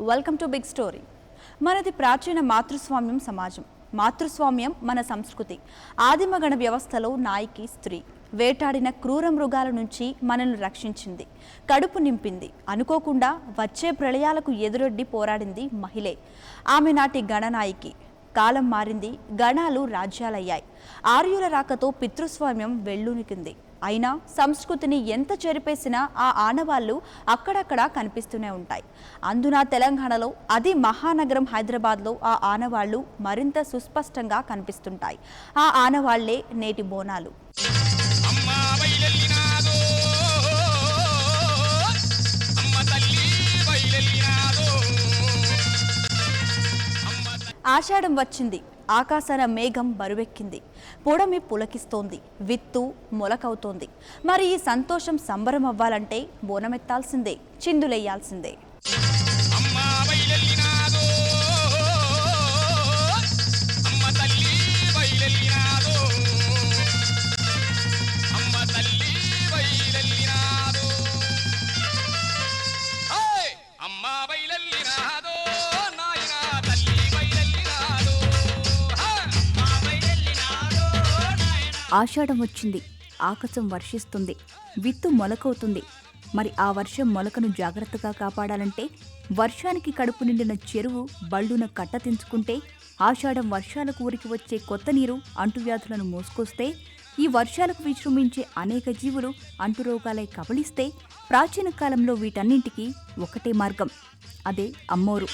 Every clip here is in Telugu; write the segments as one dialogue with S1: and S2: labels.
S1: Welcome to big story. మనది ప్రాచీన మాతృస్వామ్యం సమాజం. మాతృస్వామ్యం మన సంస్కృతి. ఆదిమగణ వ్యవస్థలో నాయకి స్త్రీ. వేటాడిన క్రూర మృగాల నుంచి మనల్ని రక్షించింది, కడుపు నింపింది. అనుకోకుండా వచ్చే ప్రళయాలకు ఎదురొడ్డి పోరాడింది మహిళే. ఆమె నాటి గణనాయకి. కాలం మారింది, గణాలు రాజ్యాలయ్యాయి. ఆర్యుల రాకతో పితృస్వామ్యం వెల్లునికింది. అయినా సంస్కృతిని ఎంత చెరిపేసినా ఆ ఆనవాళ్లు అక్కడక్కడ కనిపిస్తూనే ఉంటాయి. అందున తెలంగాణలో, అది మహానగరం హైదరాబాద్లో ఆ ఆనవాళ్లు మరింత సుస్పష్టంగా కనిపిస్తుంటాయి. ఆ ఆనవాళ్లే నేటి బోనాలు. ఆషాఢం వచ్చింది. ఆకాశాన మేఘం బరువెక్కింది. పొడమి పులకిస్తోంది. విత్తు మొలకవుతోంది. మరి ఈ సంతోషం సంబరం అవ్వాలంటే బోనమెత్తాల్సిందే, చిందులెయ్యాల్సిందే. ఆషాఢం వచ్చింది. ఆకాశం వర్షిస్తుంది. విత్తు మొలకవుతుంది. మరి ఆ వర్షం మొలకను జాగ్రత్తగా కాపాడాలంటే వర్షానికి కడుపు నిండిన చెరువు బళ్ళున కట్ట తెంచుకుంటే, ఆషాఢం వర్షాలకు ఊరికి వచ్చే కొత్త నీరు అంటువ్యాధులను మోసుకొస్తే, ఈ వర్షాలకు విజృంభించే అనేక జీవులు అంటురోగాలై కబళిస్తే, ప్రాచీన కాలంలో వీటన్నింటికీ ఒకటే మార్గం, అదే అమ్మోరు.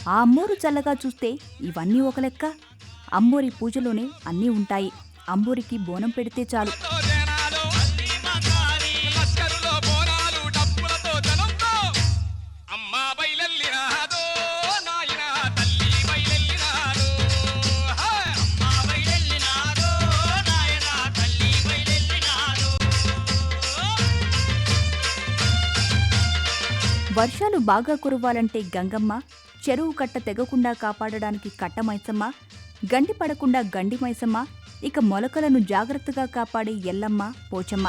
S1: ఆ అమ్మోరు చల్లగా చూస్తే ఇవన్నీ ఒక లెక్క. అమ్మోరి పూజలోనే అన్నీ ఉంటాయి. అమ్మోరికి బోనం పెడితే చాలు. వర్షాలు బాగా కురవాలంటే గంగమ్మ, చెరువు కట్ట తెగకుండా కాపాడడానికి కట్టమైసమ్మ, గండి పడకుండా గండి మైసమ్మ, ఇక మొలకలను జాగ్రత్తగా కాపాడే ఎల్లమ్మ, పోచమ్మ.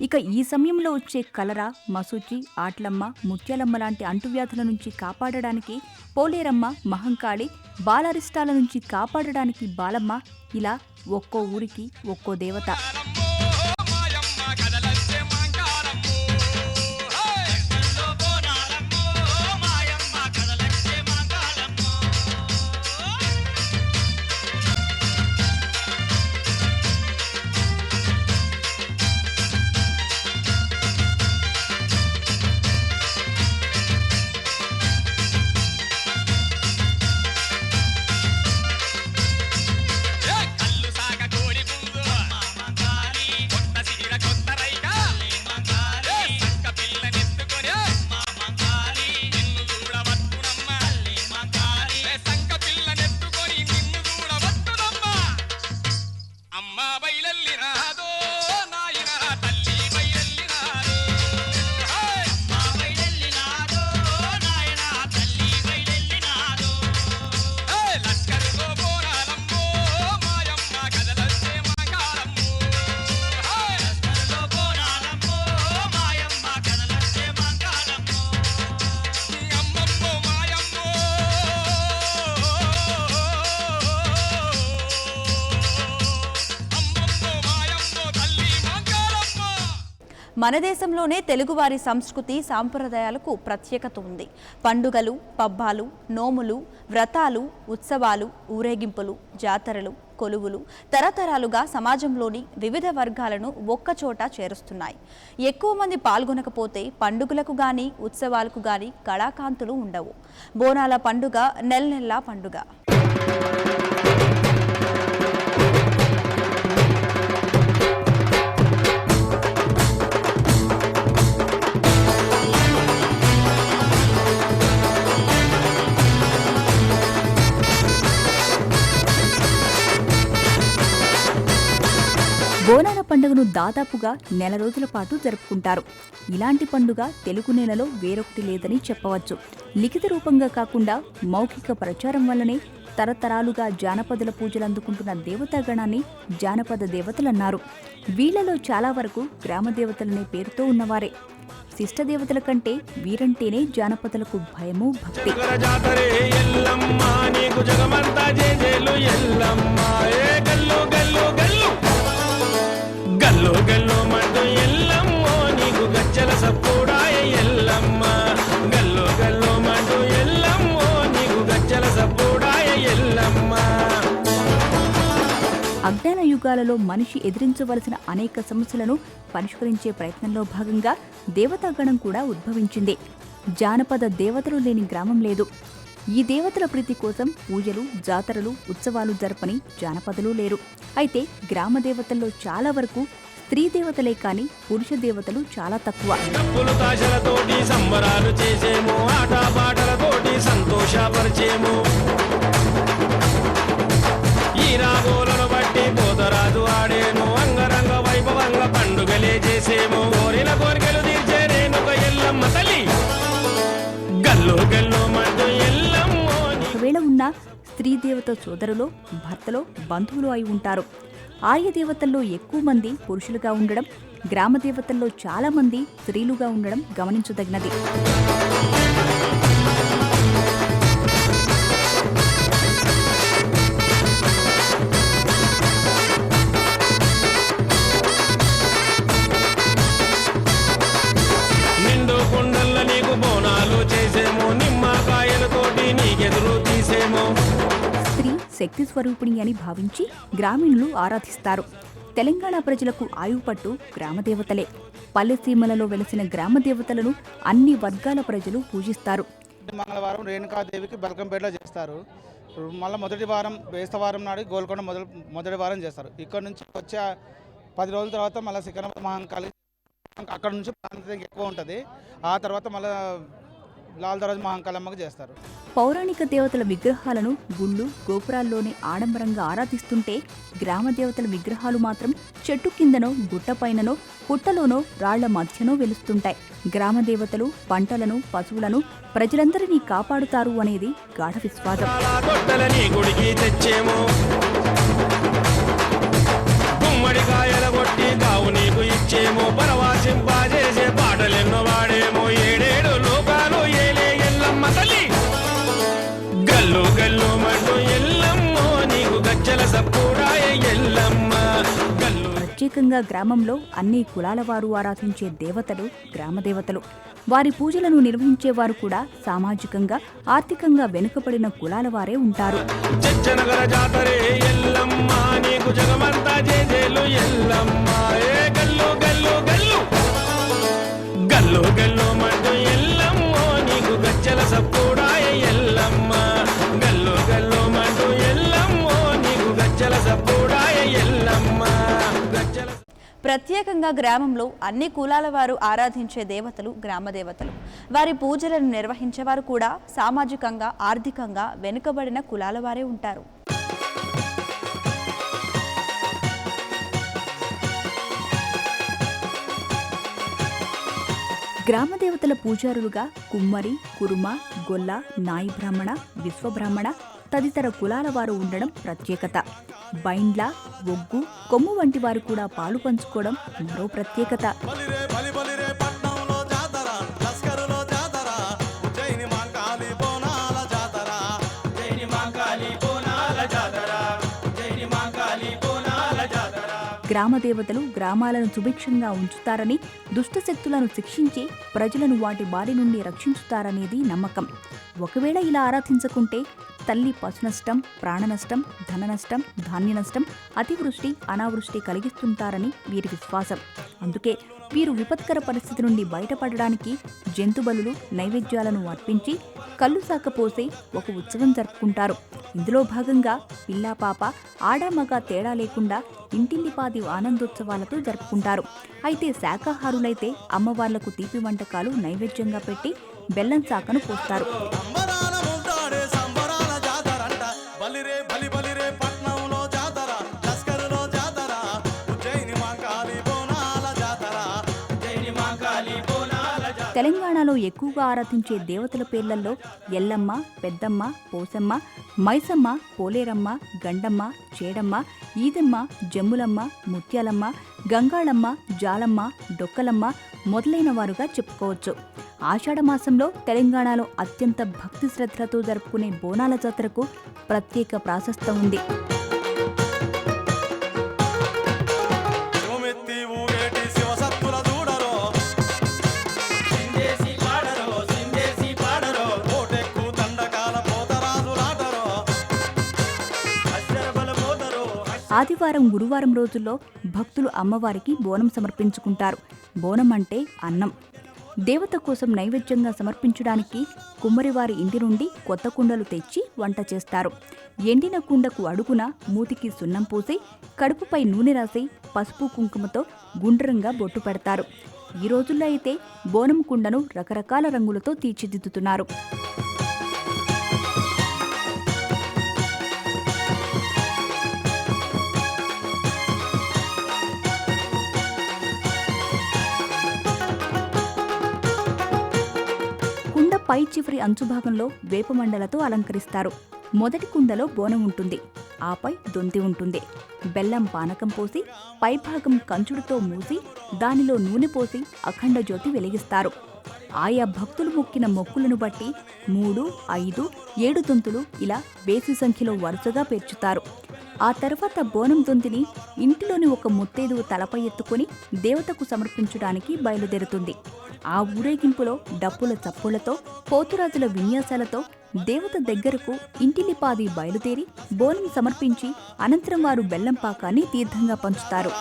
S1: ఇక ఈ సమయంలో వచ్చే కలరా, మసూచి, ఆట్లమ్మ, ముత్యాలమ్మ లాంటి అంటువ్యాధుల నుంచి కాపాడడానికి పోలేరమ్మ, మహంకాళి, బాలరిష్టాల నుంచి కాపాడడానికి బాలమ్మ, ఇలా ఒక్కో ఊరికి ఒక్కో దేవత. మన దేశంలోనే తెలుగువారి సంస్కృతి సాంప్రదాయాలకు ప్రత్యేకత ఉంది. పండుగలు, పబ్బాలు, నోములు, వ్రతాలు, ఉత్సవాలు, ఊరేగింపులు, జాతరలు, కొలువులు తరతరాలుగా సమాజంలోని వివిధ వర్గాలను ఒక్కచోట చేరుస్తున్నాయి. ఎక్కువ మంది పాల్గొనకపోతే పండుగలకు గాని, ఉత్సవాలకు గాని కళాకాంతులు ఉండవు. బోనాల పండుగ నెల నెలా పండుగ. పండుగను దాదాపుగా నెల రోజుల పాటు జరుపుకుంటారు. ఇలాంటి పండుగ తెలుగు నేలలో వేరొకటి లేదని చెప్పవచ్చు. లిఖిత రూపంగా కాకుండా మౌఖిక ప్రచారం వల్లనే తరతరాలుగా జానపదుల పూజలు అందుకుంటున్న దేవతాగణాన్ని జానపద దేవతలన్నారు. వీళ్లలో చాలా వరకు గ్రామ దేవతలనే పేరుతో ఉన్నవారే. శిష్ట దేవతల కంటే వీరంటేనే జానపదులకు భయము, భక్తి. అజ్ఞాన యుగాలలో మనిషి ఎదిరించవలసిన అనేక సమస్యలను పరిష్కరించే ప్రయత్నంలో భాగంగా దేవతాగణం కూడా ఉద్భవించింది. జానపద దేవతలు లేని గ్రామం లేదు. ఈ దేవతల ప్రీతి కోసం పూజలు, జాతరలు, ఉత్సవాలు జరపని జానపదులు లేరు. అయితే గ్రామ దేవతల్లో చాలా వరకు స్త్రీ దేవతలే కాని పురుష దేవతలు చాలా తక్కువ. ఒకవేళ ఉన్న స్త్రీ దేవత సోదరులో, భర్తలో, బంధువులు అయి ఉంటారు. ఆర్య దేవతల్లో ఎక్కువ మంది పురుషులుగా ఉండడం, గ్రామ దేవతల్లో చాలా మంది స్త్రీలుగా ఉండడం గమనించదగినది. స్త్రీ శక్తి స్వరూపిణి అని భావించి గ్రామీణులు ఆరాధిస్తారు. తెలంగాణ ప్రజలకు ఆయుపట్టు గ్రామదేవతలే. పల్లెసీమలలో వెలసిన గ్రామదేవతలను అన్ని వర్గాల ప్రజలు పూజిస్తారు.
S2: మంగళవారం రేణుకాదేవికి బల్కంపేటలో చేస్తారు. మళ్ళీ మొదటి వారం బేస్తవారం నాడు గోల్కొండ మొదటి వారం చేస్తారు. ఇక్కడ నుంచి వచ్చే 10 రోజుల తర్వాత మళ్ళీ సికింద్రాబాద్ మహంకాళి, అక్కడ నుంచి ప్రాంతం ఎక్కువ ఉంటుంది. ఆ తర్వాత మళ్ళీ లాల్ దర్వాజ మహంకాళమ్మకు చేస్తారు.
S1: పౌరాణిక దేవతల విగ్రహాలను గుళ్ళు, గోపురాల్లోనే ఆడంబరంగా ఆరాధిస్తుంటే గ్రామ దేవతల విగ్రహాలు మాత్రం చెట్టు కిందనో, గుట్టపైననో, పుట్టలోనో, రాళ్ల మధ్యనో వెలుస్తుంటాయి. గ్రామ దేవతలు పంటలను, పశువులను, ప్రజలందరినీ కాపాడుతారు అనేది గాఢ విశ్వాసం. ప్రత్యేకంగా గ్రామంలో అన్ని కులాల వారు ఆరాధించే దేవతలు గ్రామదేవతలు. వారి పూజలను నిర్వహించేవారు కూడా సామాజికంగా, ఆర్థికంగా వెనుకబడిన కులాల వారే ఉంటారు. ప్రత్యేకంగా గ్రామంలో అన్ని కులాల వారు ఆరాధించే దేవతలు గ్రామదేవతలు. వారి పూజలను నిర్వహించేవారు కూడా సామాజికంగా, ఆర్థికంగా వెనుకబడిన కులాల వారే ఉంటారు. గ్రామదేవతల పూజారులుగా కుమ్మరి, కురుమ, గొల్ల, నాయి బ్రాహ్మణ, విశ్వబ్రాహ్మణ తదితర కులాల వారు ఉండడం ప్రత్యేకత. బైండ్ల, ఒగ్గు, కొమ్ము వంటి వారు కూడా పాలు పంచుకోవడం మరో ప్రత్యేకత. గ్రామదేవతలు గ్రామాలను సుభిక్షంగా ఉంచుతారని, దుష్టశక్తులను శిక్షించి ప్రజలను వాటి బారి నుండి రక్షించుతారనేది నమ్మకం. ఒకవేళ ఇలా ఆరాధించకుంటే తల్లి పశు నష్టం, ప్రాణ నష్టం, ధన నష్టం, ధాన్య నష్టం, అతివృష్టి, అనావృష్టి కలిగిస్తుంటారని వీరి విశ్వాసం. అందుకే వీరు విపత్కర పరిస్థితి నుండి బయటపడడానికి జంతుబలులు, నైవేద్యాలను అర్పించి కళ్ళు సాకపోసే ఒక ఉత్సవం జరుపుకుంటారు. ఇందులో భాగంగా పిల్లాపాప, ఆడామగ తేడా లేకుండా ఇంటిల్లిపాది ఆనందోత్సవాలతో జరుపుకుంటారు. అయితే శాకాహారులైతే అమ్మవార్లకు తీపి వంటకాలు నైవేద్యంగా పెట్టి బెల్లం శాకను పోస్తారు.
S3: బలిరే బలి బలిరే పట్నంలో జాతర, లస్కరులో జాతర, ఉజ్జయిని మాంకాళి
S1: తెలంగాణలో ఎక్కువగా ఆరాధించే దేవతల పేర్లలో ఎల్లమ్మ, పెద్దమ్మ, పోసమ్మ, మైసమ్మ, పోలేరమ్మ, గండమ్మ, చేడమ్మ, ఈదమ్మ, జమ్ములమ్మ, ముత్యాలమ్మ, గంగాళమ్మ, జాలమ్మ, డొక్కలమ్మ మొదలైన వారుగా చెప్పుకోవచ్చు. ఆషాఢమాసంలో తెలంగాణలో అత్యంత భక్తి శ్రద్ధలతో జరుపుకునే బోనాల జాతరకు ప్రత్యేక ప్రాశస్త్యం ఉంది. ఆదివారం, గురువారం రోజుల్లో భక్తులు అమ్మవారికి బోనం సమర్పించుకుంటారు. బోనం అంటే అన్నం. దేవత కోసం నైవేద్యంగా సమర్పించడానికి కుమ్మరివారి ఇంటి నుండి కొత్త కుండలు తెచ్చి వంట చేస్తారు. ఎండిన కుండకు అడుగున మూతికి సున్నం పూసి, కడుపుపై నూనె రాసి, పసుపు కుంకుమతో గుండ్రంగా బొట్టు పెడతారు. ఈ రోజుల్లో అయితే బోనం కుండను రకరకాల రంగులతో తీర్చిదిద్దుతున్నారు. పై చివరి అంచుభాగంలో వేపమండలతో అలంకరిస్తారు. మొదటి కుండలో బోనం ఉంటుంది. ఆపై దొంతి ఉంటుంది. బెల్లం పానకం పోసి, పైభాగం కంచుడుతో మూసి, దానిలో నూనె పోసి అఖండ జ్యోతి వెలిగిస్తారు. ఆయా భక్తులు మొక్కిన మొక్కులను బట్టి 3, 5, 7 దొంతులు ఇలా బేసి సంఖ్యలో వరుసగా పేర్చుతారు. ఆ తర్వాత బోనం దొంతిని ఇంటిలోని ఒక ముత్తైదువు తలపై ఎత్తుకుని దేవతకు సమర్పించడానికి బయలుదేరుతుంది. ఆ ఊరేగింపులో డప్పుల చప్పులతో, పోతురాజుల విన్యాసాలతో దేవత దగ్గరకు ఇంటిలిపాది బయలుదేరి బోనం సమర్పించి అనంతరం వారు బెల్లం పాకాన్ని తీర్థంగా పంచుతారు.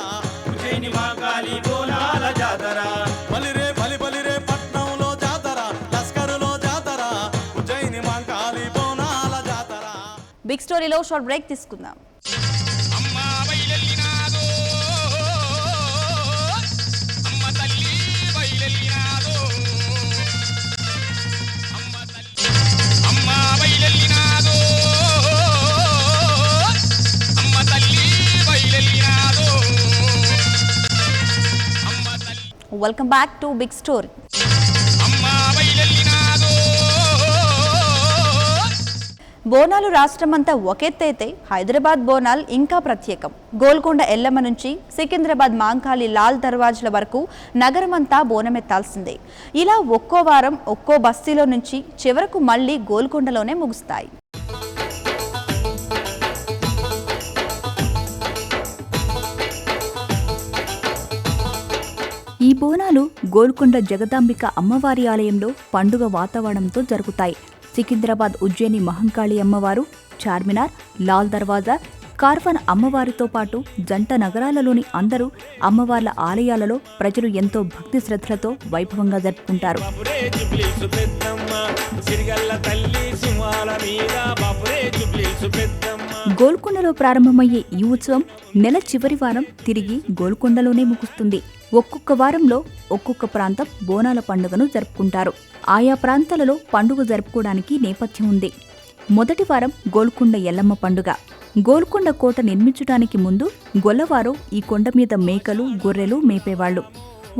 S1: బిగ్ స్టోరీలో షార్ట్ బ్రేక్ తీసుకుందాం. Welcome back to big story. Bonalu రాష్ట్రమంతా ఒకెత్తైతే హైదరాబాద్ బోనాలు ఇంకా ప్రత్యేకం. గోల్కొండ ఎల్లమ్మ నుంచి సికింద్రాబాద్ మాంకాళి లాల్ దర్వాజుల వరకు నగరమంతా బోనమెత్తాల్సిందే. ఇలా ఒక్కో వారం ఒక్కో బస్తీలో నుంచి చివరకు మళ్లీ గోల్కొండలోనే ముగుస్తాయి. ఈ బోనాలు గోల్కొండ జగదాంబిక అమ్మవారి ఆలయంలో పండుగ వాతావరణంతో జరుగుతాయి. సికింద్రాబాద్ ఉజ్జయిని మహంకాళి అమ్మవారు, చార్మినార్, లాల్ దర్వాజా, కార్వాన్ అమ్మవారితో పాటు జంట నగరాలలోని అందరూ అమ్మవార్ల ఆలయాలలో ప్రజలు ఎంతో భక్తి శ్రద్ధలతో వైభవంగా జరుపుకుంటారు. గోల్కొండలో ప్రారంభమయ్యే ఈ ఉత్సవం నెల చివరి వారం తిరిగి గోల్కొండలోనే ముగుస్తుంది. ఒక్కొక్క వారంలో ఒక్కొక్క ప్రాంతం బోనాల పండుగను జరుపుకుంటారు. ఆయా ప్రాంతాలలో పండుగ జరుపుకోవడానికి నేపథ్యం ఉంది. మొదటి వారం గోల్కొండ ఎల్లమ్మ పండుగ. గోల్కొండ కోట నిర్మించడానికి ముందు గొల్లవారు ఈ కొండ మీద మేకలు, గొర్రెలు మేపేవాళ్లు.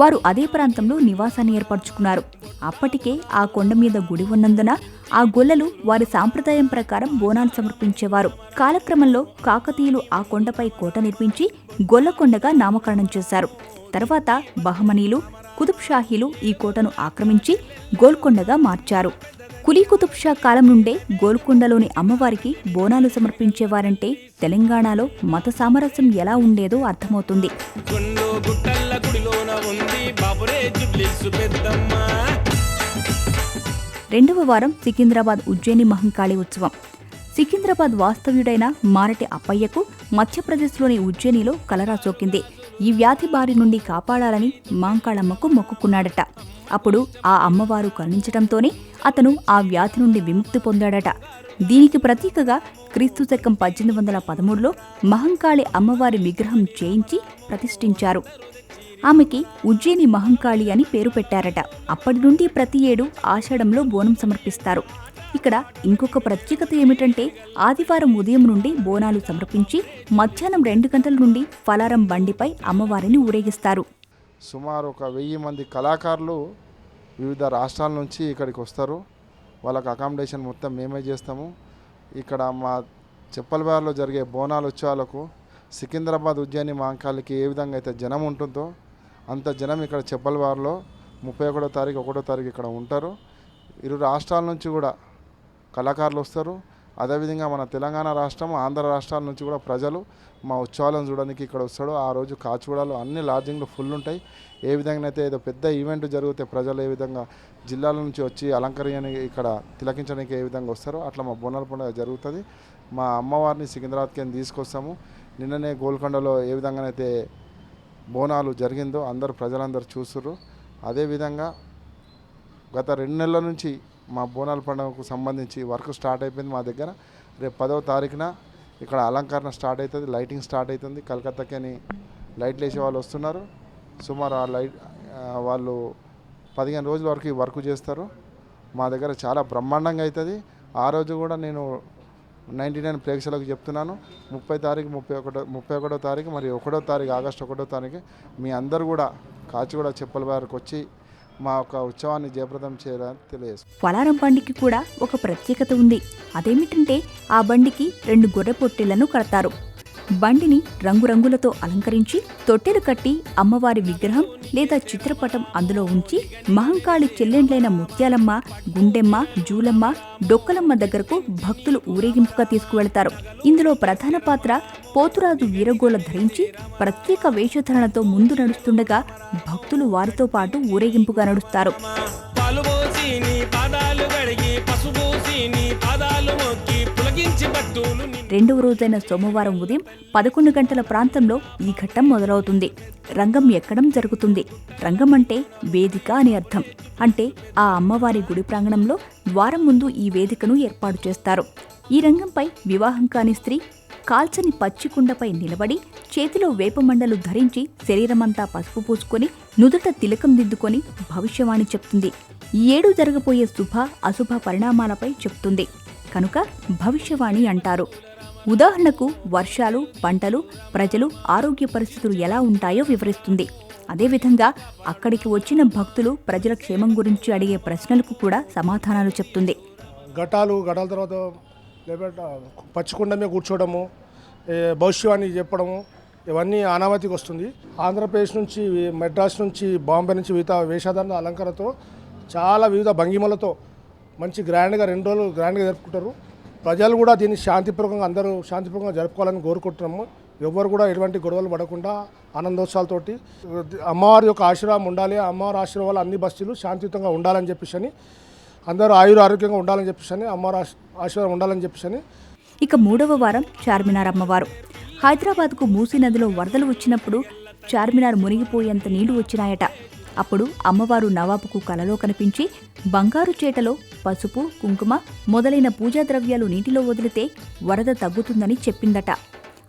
S1: వారు అదే ప్రాంతంలో నివాసాన్ని ఏర్పరచుకున్నారు. అప్పటికే ఆ కొండ మీద గుడి ఉన్నందున ఆ గొల్లలు వారి సాంప్రదాయం ప్రకారం బోనాలు సమర్పించేవారు. కాలక్రమంలో కాకతీయులు ఆ కొండపై కోట నిర్మించి గొల్లకొండగా నామకరణం చేశారు. తర్వాత బహమనీలు, కుతుబ్ షాహీలు ఈ కోటను ఆక్రమించి గోల్కొండగా మార్చారు. కులీ కుతుబ్ షా కాలం నుండే గోల్కొండలోని అమ్మవారికి బోనాలు సమర్పించేవారంటే తెలంగాణలో మత సామరస్యం ఎలా ఉండేదో అర్థమవుతుంది. రెండవ వారం సికింద్రాబాద్ ఉజ్జయిని మహంకాళి ఉత్సవం. సికింద్రాబాద్ వాస్తవ్యుడైన మారటి అప్పయ్యకు మధ్యప్రదేశ్లోని ఉజ్జయినిలో కలరా సోకింది. ఈ వ్యాధి బారి నుండి కాపాడాలని మాంకాళమ్మకు మొక్కుకున్నాడట. అప్పుడు ఆ అమ్మవారు కరుణించటంతోనే అతను ఆ వ్యాధి నుండి విముక్తి పొందాడట. దీనికి ప్రతీకగా క్రీస్తు శకం 1813లో మహంకాళి అమ్మవారి విగ్రహం చేయించి ప్రతిష్ఠించారు. ఆమెకి ఉజ్జయిని మహంకాళి అని పేరు పెట్టారట. అప్పటి నుండి ప్రతి ఏడు ఆషాఢంలో బోనం సమర్పిస్తారు. ఇక్కడ ఇంకొక ప్రత్యేకత ఏమిటంటే ఆదివారం ఉదయం నుండి బోనాలు సమర్పించి మధ్యాహ్నం 2 గంటల నుండి ఫలారం బండిపై అమ్మవారిని ఊరేగిస్తారు.
S3: సుమారు ఒక 1000 మంది కళాకారులు వివిధ రాష్ట్రాల నుంచి ఇక్కడికి వస్తారు. వాళ్ళకి అకామిడేషన్ మొత్తం మేమే చేస్తాము. ఇక్కడ మా చెప్పల్వారిలో జరిగే బోనాల ఉత్సవాలకు సికింద్రాబాద్, ఉజ్జయిని, మహంకాళికి ఏ విధంగా అయితే జనం ఉంటుందో అంత జనం ఇక్కడ చెప్పల్వారిలో 31వ తారీఖు 1వ తారీఖు ఇక్కడ ఉంటారు. ఇరు రాష్ట్రాల నుంచి కూడా కళాకారులు వస్తారు. అదేవిధంగా మన తెలంగాణ రాష్ట్రం, ఆంధ్ర రాష్ట్రాల నుంచి కూడా ప్రజలు మా ఉత్సవాలను చూడడానికి ఇక్కడ వస్తాడు. ఆ రోజు కాచిగూడలో అన్ని లాడ్జింగ్లు ఫుల్ ఉంటాయి. ఏ విధంగా అయితే ఏదో పెద్ద ఈవెంట్ జరిగితే ప్రజలు ఏ విధంగా జిల్లాల నుంచి వచ్చి అలంకరణని ఇక్కడ తిలకించడానికి ఏ విధంగా వస్తారో అట్లా మా బోనాల పండుగ జరుగుతుంది. మా అమ్మవారిని సికింద్రాబాద్కి తీసుకొస్తాము. నిన్ననే గోల్కొండలో ఏ విధంగానైతే బోనాలు జరిగిందో ప్రజలందరూ చూస్తున్నారు. అదేవిధంగా గత 2 నెలల నుంచి మా బోనాల పండుగకు సంబంధించి వర్క్ స్టార్ట్ అయిపోయింది. మా దగ్గర రేపు 10వ తారీఖున ఇక్కడ అలంకరణ స్టార్ట్ అవుతుంది, లైటింగ్ స్టార్ట్ అవుతుంది. కలకత్తాకి లైట్లు వేసే వాళ్ళు వస్తున్నారు. సుమారు వాళ్ళు 15 రోజుల వరకు ఈ వర్క్ చేస్తారు. మా దగ్గర చాలా బ్రహ్మాండంగా అవుతుంది. ఆ రోజు కూడా నేను 99 ప్రేక్షకులకు చెప్తున్నాను, 30 తారీఖు 31వ తారీఖు మరియు 1వ తారీఖు ఆగస్టు 1వ తారీఖు మీ అందరూ కూడా కాచిగూడ చెప్పల్వారికి వచ్చి మా యొక్క ఉత్సవాన్ని జయప్రదం చేయాలని తెలియజేస్తాం.
S1: పలారం బండికి కూడా ఒక ప్రత్యేకత ఉంది. అదేమిటంటే ఆ బండికి 2 గొర్రె పొట్టేళ్లను కడతారు. బండిని రంగురంగులతో అలంకరించి తొట్టెలు కట్టి అమ్మవారి విగ్రహం లేదా చిత్రపటం అందులో ఉంచి మహంకాళి చెల్లెండ్లైన ముత్యాలమ్మ, గుండెమ్మ, జూలమ్మ, డొక్కలమ్మ దగ్గరకు భక్తులు ఊరేగింపుగా తీసుకువెళతారు. ఇందులో ప్రధాన పాత్ర పోతురాజు వీరగోళ ధరించి ప్రత్యేక వేషధరణతో ముందు నడుస్తుండగా భక్తులు వారితో పాటు ఊరేగింపుగా నడుస్తారు. రెండవ రోజైన సోమవారం ఉదయం 11 గంటల ప్రాంతంలో ఈ ఘట్టం మొదలవుతుంది. రంగం ఎక్కడం జరుగుతుంది. రంగం అంటే వేదిక అని అర్థం. అంటే ఆ అమ్మవారి గుడి ప్రాంగణంలో ద్వారం ముందు ఈ వేదికను ఏర్పాటు చేస్తారు. ఈ రంగంపై వివాహం కాని స్త్రీ కాల్చని పచ్చికుండపై నిలబడి చేతిలో వేపమండలు ధరించి శరీరమంతా పసుపు పూసుకొని నుదుట తిలకం దిద్దుకొని భవిష్యవాణి చెప్తుంది. ఈ ఏడు జరగబోయే శుభ అశుభ పరిణామాలపై చెప్తుంది కనుక భవిష్యవాణి అంటారు. ఉదాహరణకు వర్షాలు, పంటలు, ప్రజలు ఆరోగ్య పరిస్థితులు ఎలా ఉంటాయో వివరిస్తుంది. అదేవిధంగా అక్కడికి వచ్చిన భక్తులు ప్రజల క్షేమం గురించి అడిగే ప్రశ్నలకు కూడా సమాధానాలు చెప్తుంది.
S4: గటాల తర్వాత పచ్చికొండ మీద కూర్చోవడము, భవిష్యవాణి చెప్పడము, ఇవన్నీ ఆనవాతికి వస్తుంది. ఆంధ్రప్రదేశ్ నుంచి, మెడ్రాస్ నుంచి, బాంబే నుంచి వివిధ వేషధారణ అలంకరణతో చాలా వివిధ భంగిమలతో మంచి గ్రాండ్గా 2 రోజులు గ్రాండ్గా జరుపుకుంటారు. ప్రజలు కూడా దీన్ని శాంతిపూర్వకంగా అందరూ శాంతిపూర్వకంగా జరుపుకోవాలని కోరుకుంటున్నాము. ఎవరు కూడా ఎటువంటి గొడవలు పడకుండా ఆనందోత్సవాలతోటి అమ్మవారి యొక్క ఆశీర్వాదం ఉండాలి, అమ్మవారి ఆశీర్వాదాలు అన్ని బస్తీలు శాంతియుతంగా ఉండాలని చెప్పేసి, అందరూ ఆరోగ్యంగా ఉండాలని చెప్పేసి, అమ్మవారి ఆశీర్వాదం ఉండాలని చెప్పేసి.
S1: ఇక 3వ వారం చార్మినార్ అమ్మవారు. హైదరాబాద్కు మూసీ నదిలో వరదలు వచ్చినప్పుడు చార్మినార్ మునిగిపోయేంత నీళ్లు వచ్చినాయట. అప్పుడు అమ్మవారు నవాబుకు కలలో కనిపించి బంగారు చేటలో పసుపు, కుంకుమ మొదలైన పూజా ద్రవ్యాలు నీటిలో వదిలితే వరద తగ్గుతుందని చెప్పిందట.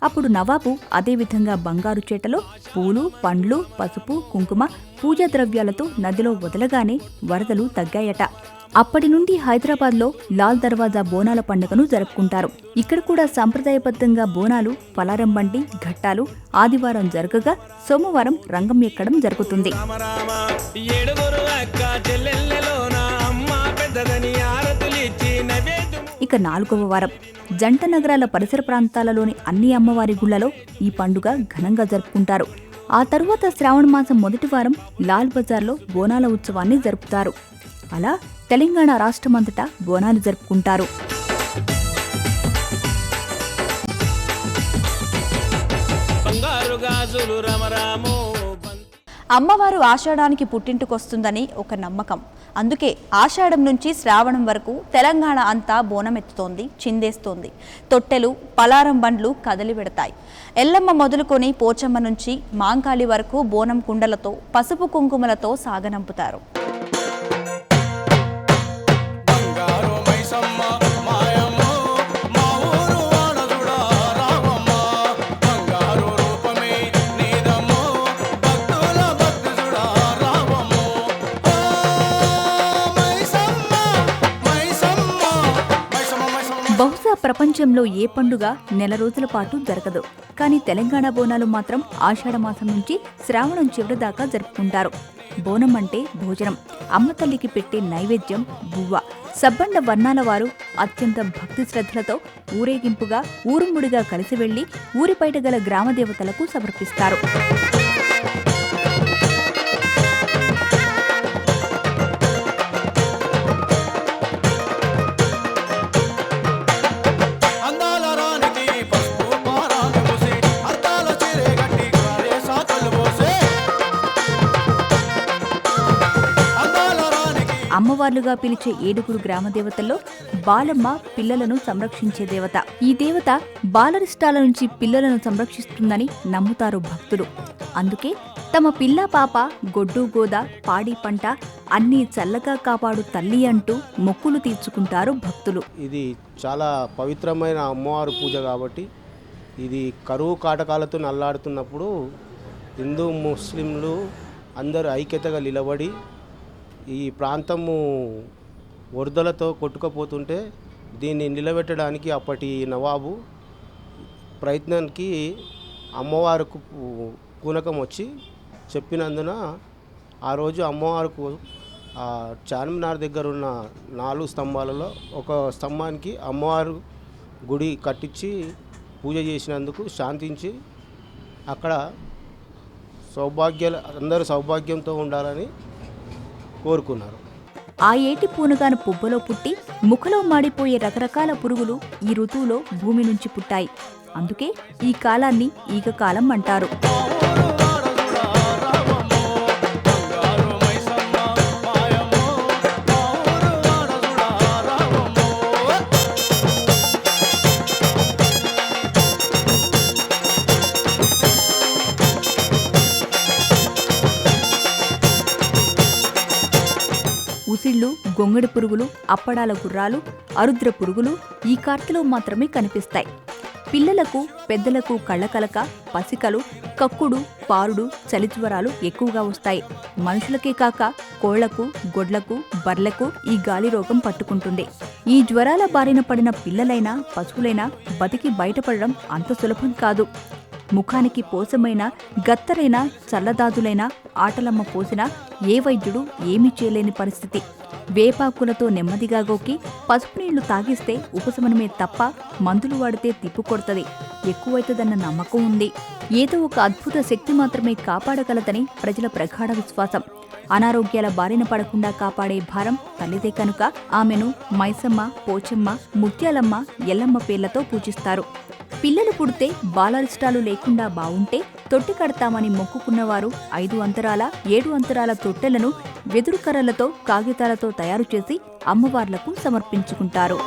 S1: అప్పుడు నవాబు అదేవిధంగా బంగారు చేటలో పూలు, పండ్లు, పసుపు, కుంకుమ పూజా ద్రవ్యాలతో నదిలో వదలగానే వరదలు తగ్గాయట. అప్పటి నుండి హైదరాబాద్లో లాల్ దర్వాజా బోనాల పండుగను జరుపుకుంటారు. ఇక్కడ కూడా సంప్రదాయబద్ధంగా బోనాలు, పలారం బండి, ఘట్టాలు ఆదివారం జరగగా సోమవారం రంగం ఎక్కడం జరుగుతుంది. ఇక 4వ వారం జంట నగరాల పరిసర ప్రాంతాలలోని అన్ని అమ్మవారి గుళ్లలో ఈ పండుగ ఘనంగా జరుపుకుంటారు. ఆ తరువాత శ్రావణ మాసం మొదటి వారం లాల్ బజార్లో బోనాల ఉత్సవాన్ని జరుపుతారు. అలా తెలంగాణ రాష్ట్రమంతటా బోనాలు జరుపుకుంటారు. అమ్మవారు ఆషాఢానికి పుట్టింటికొస్తుందని ఒక నమ్మకం. అందుకే ఆషాఢం నుంచి శ్రావణం వరకు తెలంగాణ అంతా బోనం ఎత్తుతోంది, చిందేస్తోంది. తొట్టెలు, పలారం బండ్లు కదలి పెడతాయి. ఎల్లమ్మ మొదలుకొని పోచమ్మ నుంచి మాంకాళి వరకు బోనం కుండలతో, పసుపు కుంకుమలతో సాగనంపుతారు. బహుశా ప్రపంచ
S5: ప్రపంచంలో ఏ పండుగ నెల రోజుల పాటు జరగదు. కానీ తెలంగాణ బోనాలు మాత్రం ఆషాఢ మాసం నుంచి శ్రావణం చివరి దాకా జరుపుకుంటారు. బోనం అంటే భోజనం, అమ్మ తల్లికి పెట్టే నైవేద్యం బువ్వ. సబ్బండ వర్ణాల వారు అత్యంత భక్తి శ్రద్ధలతో ఊరేగింపుగా ఊరుముడిగా కలిసి వెళ్లి ఊరి బయట గల గ్రామ దేవతలకు సమర్పిస్తారు. అమ్మవార్లుగా పిలిచే 7 గ్రామదేవతల్లో బాలమ్మ పిల్లలను సంరక్షించే దేవత. ఈ దేవత బాలరిష్టాల నుంచి పిల్లలను సంరక్షిస్తుందని నమ్ముతారు భక్తులు. అందుకే తమ పిల్ల పాప గొడ్డు గోద పాడి పంట అన్నీ చల్లగా కాపాడు తల్లి అంటూ మొక్కులు తీర్చుకుంటారు భక్తులు.
S6: ఇది చాలా పవిత్రమైన అమ్మవారి పూజ కాబట్టి ఇది కరువు కాటకాలతో నల్లాడుతున్నప్పుడు హిందూ ముస్లింలు అందరూ ఐక్యతగా నిలబడి ఈ ప్రాంతము వరదలతో కొట్టుకుపోతుంటే దీన్ని నిలబెట్టడానికి అప్పటి నవాబు ప్రయత్నానికి అమ్మవారికి పూనకం వచ్చి చెప్పినందున ఆ రోజు అమ్మవారికి చార్మినార్ దగ్గర ఉన్న 4 స్తంభాలలో ఒక స్తంభానికి అమ్మవారు గుడి కట్టించి పూజ చేసినందుకు శాంతించి అక్కడ అందరూ సౌభాగ్యంతో ఉండాలని కోరుకున్నారు.
S5: ఆ ఏటి పూనగాను పువ్వులో పుట్టి ముఖలో మాడిపోయే రకరకాల పురుగులు ఈ ఋతువులో భూమి నుంచి పుట్టాయి. అందుకే ఈ కాలాన్ని ఈగకాలం అంటారు. ఉసిళ్ళు, గొంగడి పురుగులు, అప్పడాల గుర్రాలు, అరుద్ర పురుగులు ఈ కార్తెలో మాత్రమే కనిపిస్తాయి. పిల్లలకు పెద్దలకు కళ్ళకలక, పసికలు, కక్కుడు, పారుడు, చలిజ్వరాలు ఎక్కువగా వస్తాయి. మనుషులకే కాక కోళ్లకు, గొడ్లకు, బర్లకు ఈ గాలి రోగం పట్టుకుంటుంది. ఈ జ్వరాల బారిన పడిన పిల్లలైనా పశువులైనా బతికి బయటపడడం అంత సులభం కాదు. ముఖానికి పోసమైన గత్తరైన చల్లదాదులైన ఆటలమ్మ పోసినా ఏ వైద్యుడు ఏమీ చేయలేని పరిస్థితి. వేపాకులతో నెమ్మదిగా గోకి పసుపు నీళ్లు తాగిస్తే ఉపశమనమే తప్ప మందులు వాడితే తిప్పుకొడుతుంది, ఎక్కువైతుందన్న నమ్మకం ఉంది. ఏదో ఒక అద్భుత శక్తి మాత్రమే కాపాడగలదని ప్రజల ప్రగాఢ విశ్వాసం. అనారోగ్యాల బారిన పడకుండా కాపాడే భారం తల్లిదే కనుక ఆమెను మైసమ్మ, పోచమ్మ, ముత్యాలమ్మ, ఎల్లమ్మ పేర్లతో పూజిస్తారు. పిల్లలు పుడితే బాలరిష్టాలు లేకుండా బావుంటే తొట్టి కడతామని మొక్కుకున్నవారు 5 అంతరాల 7 అంతరాల తొట్టెలను వెదురు కర్రలతో కాగితాలతో తయారు చేసి అమ్మవార్లకు సమర్పించుకుంటారు.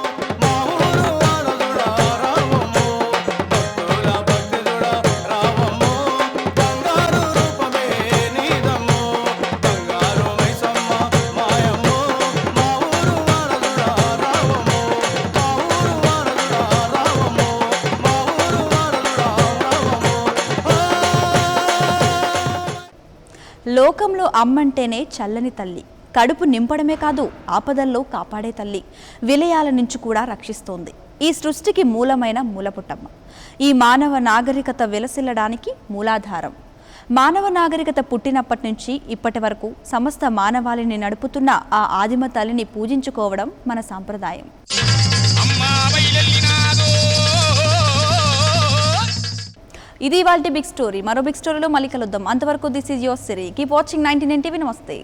S1: లోకంలో అమ్మంటేనే చల్లని తల్లి, కడుపు నింపడమే కాదు ఆపదల్లో కాపాడే తల్లి, విలయాల నుంచి కూడా రక్షిస్తోంది. ఈ సృష్టికి మూలమైన మూలపుటమ్మ, ఈ మానవ నాగరికత విలసిల్లడానికి మూలాధారం. మానవ నాగరికత పుట్టినప్పటి నుంచి ఇప్పటి వరకు సమస్త మానవాళిని నడుపుతున్న ఆ ఆదిమ తల్లిని పూజించుకోవడం మన సాంప్రదాయం. ఇది ఇవాల్టి బిగ్ స్టోరీ. మరో బిగ్ స్టోరీలో మళ్ళీ కలుద్దాం. అంతవరకు this is your Siri. Keep watching 99 TV. నమస్తే.